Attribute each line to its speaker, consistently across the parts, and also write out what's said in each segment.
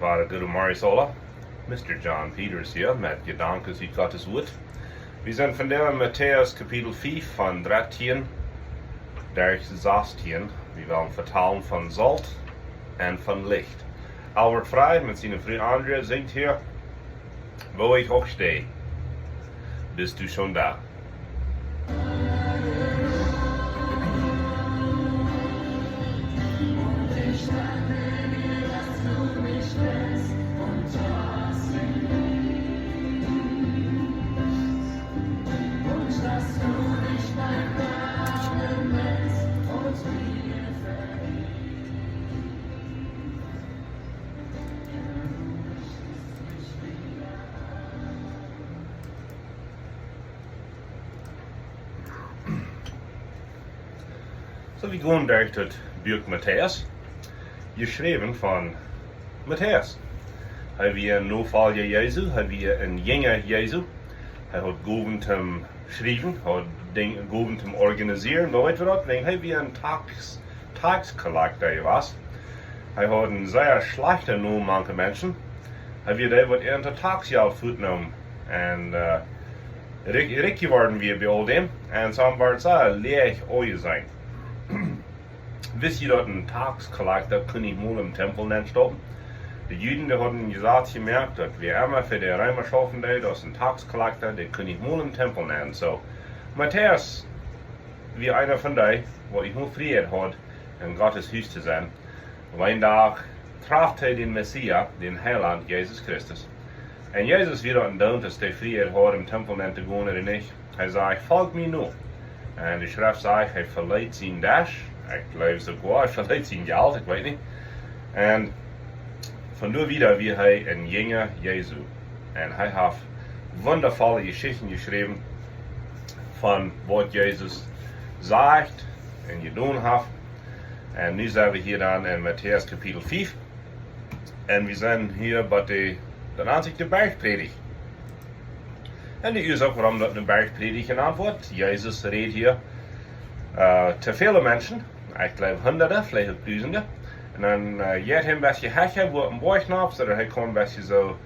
Speaker 1: Achtbare Guru Marisola, Mr. John Peters hier met Gedanken uit Gottes Woord. We zijn vandaag in Mattaeus kapitel 5 van 13 der 16. We willen vertalen van Salz en van Licht. Albert Vrij met zijn vriend Andrea zingt hier, wo ich auch stehe, bist du schon da. So, wir gehen durch das Buch Mattaeus, geschrieben von Mattaeus. Hij was een navolger Jesu, hij was een Jünger Jesu. Hij had gehoven te schrijven, had gehoven te organiseren, maar weet je wat? Hij was een taxcollector was. Hij had een zeer slechte naam, manche mensen. Hij was daar wat in de taxgeld voetnomen. En rijk geworden wir bij al dem. En zo werd het zeer leeg oje zijn. Wist je dat een taxcollector kon niet meer im Tempel nemen stoppen? Die Juden die hadden gesagt gemerkt, dass wir immer für die Römer schaffen, dass ein Taxcollector, der kann nicht mal im Tempel nennen. So, Mattaeus, wie einer von denen, wo ich nur Frieden hat, in Gottes Haus zu sein. Ein Tag traf er den Messias, den Heiland Jesus Christus. Und Jesus wird dann tun, dass der Frieden hat, im Tempel nennen zu gehen oder nicht. Er sagt, folg mir nur. Und die Schrift sagt, er verleiht sein Dash. Ich glaube sogar, er verleiht sein Geld, ich weiß nicht. Und von da wieder wie er ein Jünger Jesu. Und er hat wundervolle Geschichten geschrieben von was Jesus sagt und getan hat. Und nu sind wir hier dann in Mattaeus Kapitel 5. Und wir sind hier bei der Ansicht der Bergpredigt. Und die Ursache, warum das eine Bergpredigt genannt wird, Jesus redet hier zu vielen Menschen, ich glaube Hunderte, vielleicht auch Tausende. Und dann geht hij een beetje hekken, wo een boyknap, zodat hij kon een beetje zo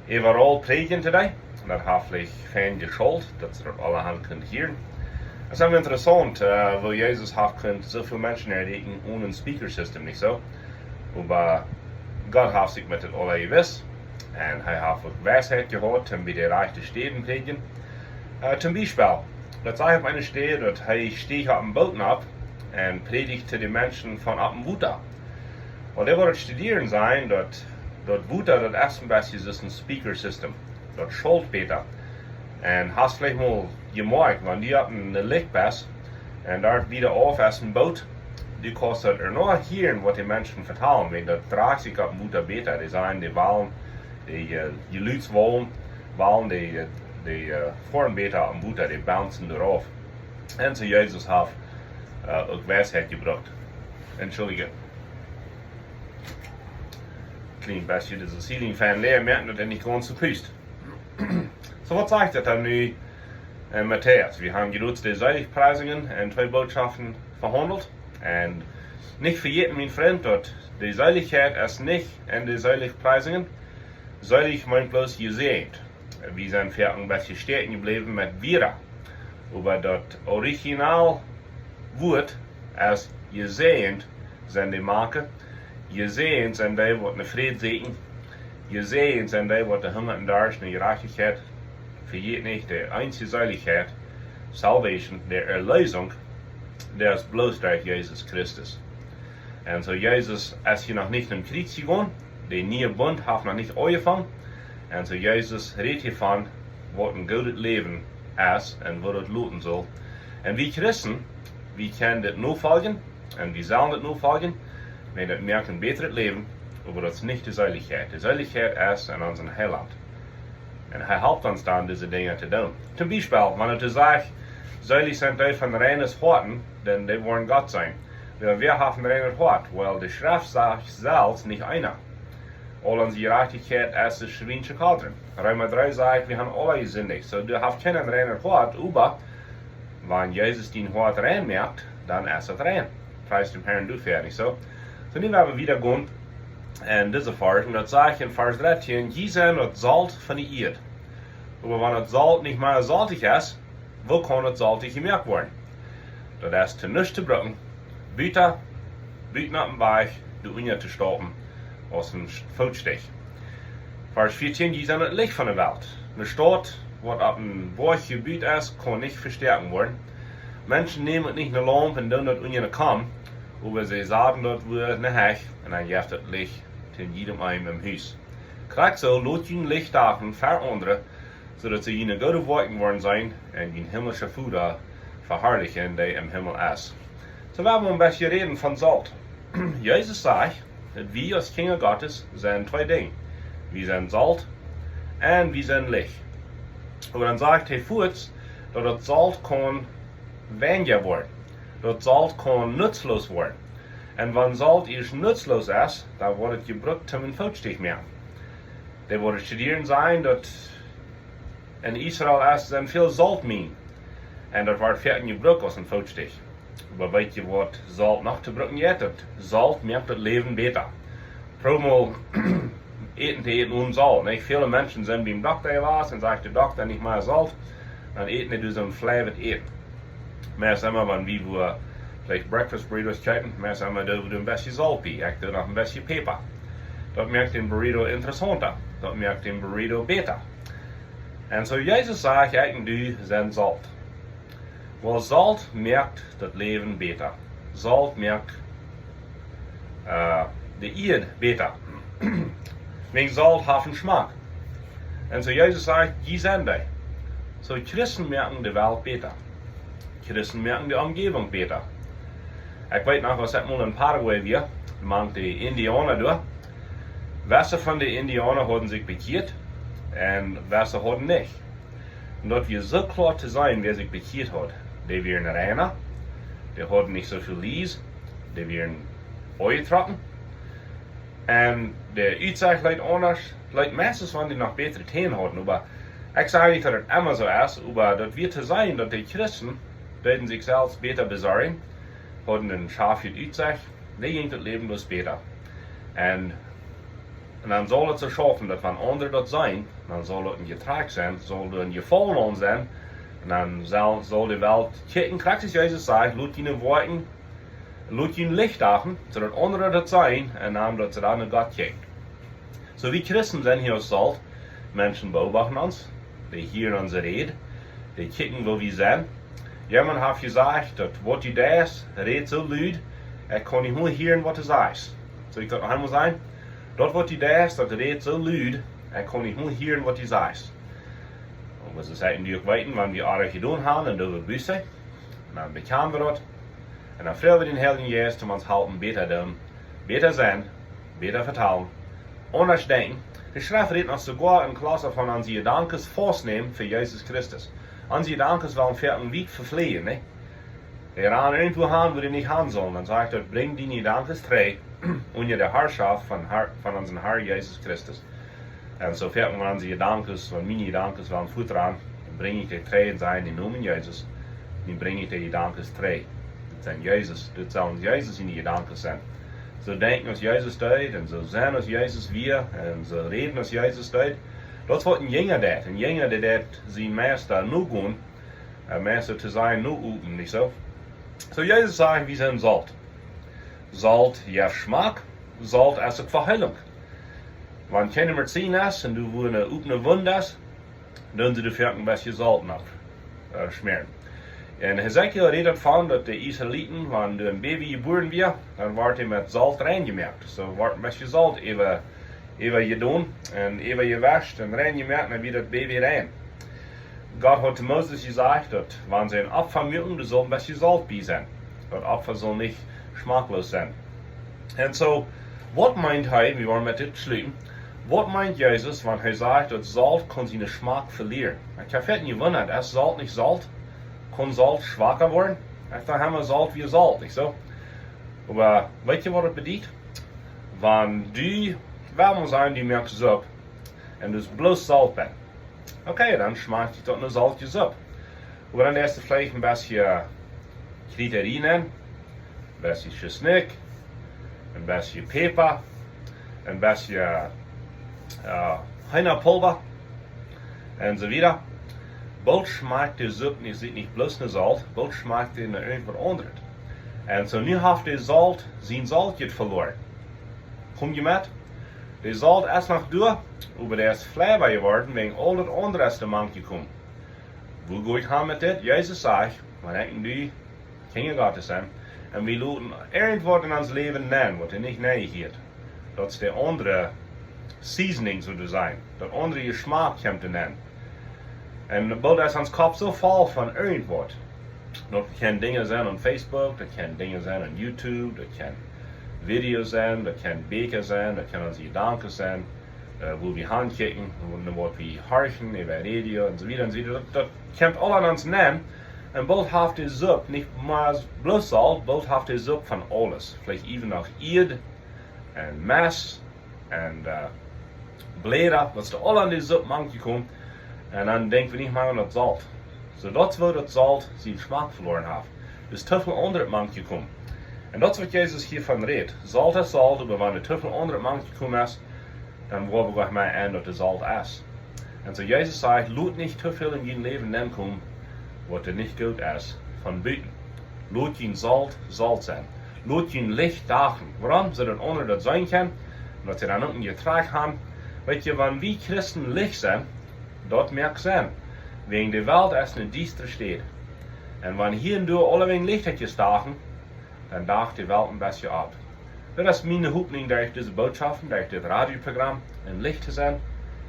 Speaker 1: overal predigen today. En dat heeft vielleicht fijn geschuld, dat ze dat allerhand kunt hören. Het is interessant, wo Jesus heeft kunt zoveel mensen erreichen ohne ein Speaker-System, nicht so? Aber Gott hat sich mit das alle gewiss. Und er hat auch Weisheit gehört, um bei den reichen Städten predigen. Zum Beispiel, dat sei auf einer Stelle, dass er steht auf dem Boot ab und predigt zu den Menschen von ab dem Wuta. Und er wird studieren sein, dass Wuta das erste Beste ist ein Speaker-System. Das schuld Peter. Und hast vielleicht mal gemerkt, wenn die hatten eine Lichtpass und dort wieder auf aus dem Boot, die kostet nur hören, was die Menschen vertellen. Wenn das 30 auf dem Wuta Beta, die sagen, die wollen, die Leute wollen die Vornbeter auf dem Wuta, die bouncen darauf. Und so Jesus hat auch Weisheit gebracht. Entschuldige. Klein beetje, dus als healing fan leer merken dat er niet gewoon zo priest. So, was sagt das dann nu in Mattaeus? Wir haben genutzt die Seligpreisungen und 2 Botschaften verhandelt. Und nicht für jeden, mein Freund, dort die Seligkeit ist nicht in die Seligpreisungen. Selig meint bloß gesehnt. Wir sind für ein bisschen stehen geblieben mit Vira. Aber das Originalwort ist gesehnt, sind die Marke. Gesehen sind die, die eine Friede sehen. Gesehen sind die, die Hunger und Durst und Gerechtigkeit für jeden nicht. Die einzige Seiligkeit, Salvation, der Erlösung, der ist bloß durch Jesus Christus. Und so Jesus ist hier noch nicht im Krieg gegangen. Der neue Bund hat noch nicht angefangen. Und so Jesus redet hiervon, was ein gutes Leben ist und was das looten soll. Und wir Christen, wir können das nachfolgen und wir sollen das nachfolgen. Wir merken ein besseres Leben, aber das ist nicht die Seligkeit. Die Seligkeit ist in unserem Heiland. Und er hilft uns dann, diese Dinge zu tun. Zum Beispiel, wenn du sagst, selig sind die von reines Horten, denn die wollen Gott sein. Wir haben ein reines Hort, weil die Schrift sagt selbst nicht einer. All unsere Gerechtigkeit ist das schweinische Kaldron. Römer 3 sagt, wir haben alle gesündigt. So, du hast keinen reinen Hort, aber wenn Jesus den Hort rein merkt, dann ist es rein. Preis dem Herrn, du fertig. So nun werden wir wieder gehen En deze Versen, dat zegt in Vers 13, je zijn het zout van de eerd. Maar wanneer het zout niet meer zaltig is, wo kan het zaltig gemerkt worden? Dat is te niets te brengen, buiten op een weg, de Unie te stoppen, als een voetstich. Vers 14, je zijn het licht van de wereld. De stad, wat op een borg gebied is, kan niet versterken worden. Mensen nemen het niet naar lamp en doen dat Unie naar kam, maar ze zeggen dat we naar heg en dan geeft het licht ten jedem een im huis. Krijg zo, laat je lichtdagen veranderen, zodat ze je goede werken worden zijn en je hemelse voeder verherrlichen die im Himmel is. Zo we hebben een beetje reden van zout. Jezus zegt dat wij als kinderen Gottes zijn twee dingen. We zijn zout en we zijn licht. Maar dan zegt hij voort dat het zout kan weinig worden. Dat zout kan nutzloos worden. En wanneer zout eerst nutzloos is, dan wordt het gebruikt om een voetstich meer. Er worden studeren zijn dat in Israël is er veel zoutmijn. En dat wordt verder gebruikt als een voetstich. Maar weet je wat zout nog te gebruiken is? Zout maakt het leven beter. Probeer mal eten te eten ohne zout. Nee, viele mensen zijn bij een dokter geweest en zegt de dokter niet meer zout. Dan eten ze dus een flavored eten. Maar zeggen we, wie we vielleicht breakfast burritos kijken, maar zeggen we, daar doen een beetje zout bij. Ik doe nog een beetje peper. Dat maakt een burrito interessanter. Dat maakt een burrito beter. En zo Jezus zegt, ik en du zijn zout. Wel, zout maakt het leven beter. Zout maakt de eerd beter. Wegen zout heeft een smaak. En zo Jezus zegt, je zijn die. Zo Christen merken de wereld beter. Christen merken de omgeving beter. Ik weet nog, was het mal in Paraguay weer, maakt de Indianer door. Wessen van de Indianer hadden zich bekeerd en wessen hadden niet. En dat we zo klar te zijn, wer zich bekeerd had. Die waren reiner, die hadden niet zoveel lies, die waren uitgetrokken. En de uitzicht lijkt anders, lijkt meestens van die nog betere teen hadden. Maar ik zeg niet dat het immer zo is, maar dat we te zijn dat de Christen deden zichzelf beter bezorgen, hadden een schaafje uitzicht, die ging het leven dus beter. En dan zal het zo schaffen dat van anderen dat zijn, dan zal het een getrag zijn, zal het een geval aan zijn, en dan zal de wereld kijken, krijgt Jezus zegt, laat je woorden, laat je licht dagen, zodat anderen dat zijn, en dan dat ze dan naar God kijken. Zo wie Christen zijn hier als Salz, mensen beobachten ons, die hier onze reden, die kijken waar we zijn. Jemand heeft gezegd dat wat je deed, redt zo luid, ik kan niet meer horen wat je zegt. Zal ik dat nog einmal zeggen? Dat wat je deed, dat redt zo luid, ik kan niet meer horen wat je zegt. En we zeggen natuurlijk weten, wanneer we aardig gedaan hebben en dat we bewust zijn. En dan bekamen we dat. En dan vragen we den Heiligen Geest om ons helpen beter doen, beter zijn, beter vertalen, anders denken. De schrift redt ons sogar in klasse van onze gedanken vastnemen voor Jezus Christus. Onze gedanken willen ver een week vervliegen, ne? Die gaan irgendwo gaan, wo die niet gaan sollen. Dan sagt er, bring die gedanken vrij onder de herrschaft van onze Herr Jezus Christus. En zo ver we onze gedanken, van mijn gedanken willen voeteren, dan breng ik die vrij in zijn in noemen Jezus. Dan breng ik die gedanken vrij. Dat zijn Jezus, dat zullen Jezus in die gedanken zijn. Zo denken als Jezus deed, en zo zijn als Jezus weer, en zo reden als Jezus deed. Dat is wat een jongen deed. Een jongen die deed zijn meester nu doen, een meester te zijn nu oefenen, niet zo. Zo Jezus zegt, we zijn zout. Zout heeft smaak, zout is ook verheiling. Wanneer je niet meer zien is, en du wo een oefene wund is, dan ze de verken een beetje zout nog smeren. En Hezekiel redt ervan dat de Israëlieten, wanneer een baby geboren werd, dan wordt hij met zout reingemerkt. Zo wordt een beetje zout even gedaan en even gewascht en reingemerkt, dan wordt dat baby rein. God had te Moses gezegd dat wanneer ze een Apfel mögen, er zal een beetje zout bij zijn. Dat Apfel zal niet smaakloos zijn. En zo, wat meint hij, we worden met dit sluiten, wat meint Jezus wanneer hij zegt dat zout kan zijn smaak verlieren? Ik heb het niet gewunderd, is zout niet zout? Kan zout zwakker worden? Ik dacht helemaal zout wie zout, niet zo? Maar weet je wat het bedoelt? Wanneer du warm zijn, die merkt het op. En dus bloos zout bent. Oké, dan smaakt je tot een zoutjes op. We dan eerst vielleicht een beetje kriterien in. Een beetje snik. Een beetje peper. ein bisschen Heinapulver und so weiter. Bald schmeckt die Suppe nicht bloß nach Salz, bald schmeckt die nach irgendwas anderes. Und so nu hat der Salz sein Salz jetzt verloren. Kommt ihr mit? Der Salz ist noch durch, aber der ist Flavor geworden, wegen all das andere ist der Mann gekommen. Wo gehe ich hin mit das? Jesus sagt, wir denken, die Kinder Gottes sind. Und wir lassen irgendwas in uns Leben nennen, was er nicht nennen hat. Das ist der andere Seasoning sozusagen. Das andere Geschmack kommt er nennen. Und bald ist uns Kopf so voll von irgendwas. Das können Dinge sein auf Facebook, das können Dinge sein auf YouTube, das können Videos sein, das können Bücher sein, das können unsere Gedanken sein, wo wir handkicken, wo wir horchen über Radio und so weiter und so weiter. Das kommt alle an uns nennen. Und bald hat die Suppe nicht mal bloß Salz, bald hat die Suppe von alles. Vielleicht even noch Erd und Mess und Blätter, was da alle an die Suppe angekommen. Und dann denken wir nicht mal an das Salz. So das wird das Salz seinen Geschmack verloren haben. Das ist viel andere angekommen. Und das ist, was Jesus hiervon redet. Salz ist Salz, aber wenn es viel andere angekommen ist, dann wollen wir gleich mal an, dass das Salz ist. Und so Jesus sagt, lasst nicht zu viel in dein Leben kommen, was nicht gut ist, von Büten. Lasst dein Salz Salz sein. Lasst dein Licht dachen. Warum? So dass andere das sein kann, und dass sie dann unten getragen haben. Weißt du, wenn wir Christen Licht sind, dort merkt sein. Wegen der Welt ist eine düstere steht. Und wenn hier und da alle wegen Licht hat gestachen, dann dacht die Welt ein bisschen ab. Das ist meine Hoffnung, durch diese Botschaften, durch das Radioprogramm, ein Licht zu sein, ein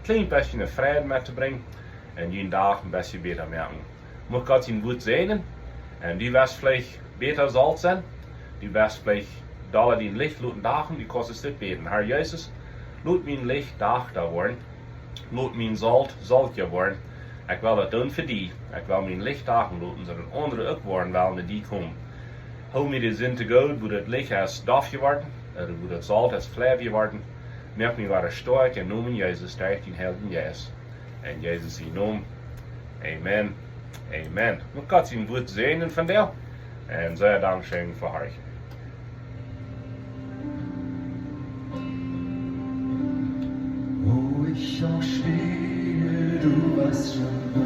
Speaker 1: klein bisschen Frieden mitzubringen und jeden Tag ein bisschen besser merken. Muss Gott ihn gut segnen und die wirst vielleicht besser Salz sein, die wirst vielleicht da den Licht luten dachen, die kostet es beten. Herr Jesus, lut mein Licht dach da worden, lut mein Salz Salz geworden. Ich will das tun für die. Ich will mein Licht dachen luten, so dass andere auch worden wollen, wenn die kommen. Hol mir die Sinn zu Gott, wo das Licht ist Dorf geworden, oder wo das Salz ist Fleisch geworden. Merk mir, was stark in Namen Jesus, durch den Helden Jesus. In Jesus in Namen. Amen. Amen. Und Gott ihn gut segnen von dir. Und sehr Dankeschön für euch.
Speaker 2: Wo ich auch stehe, du weißt schon,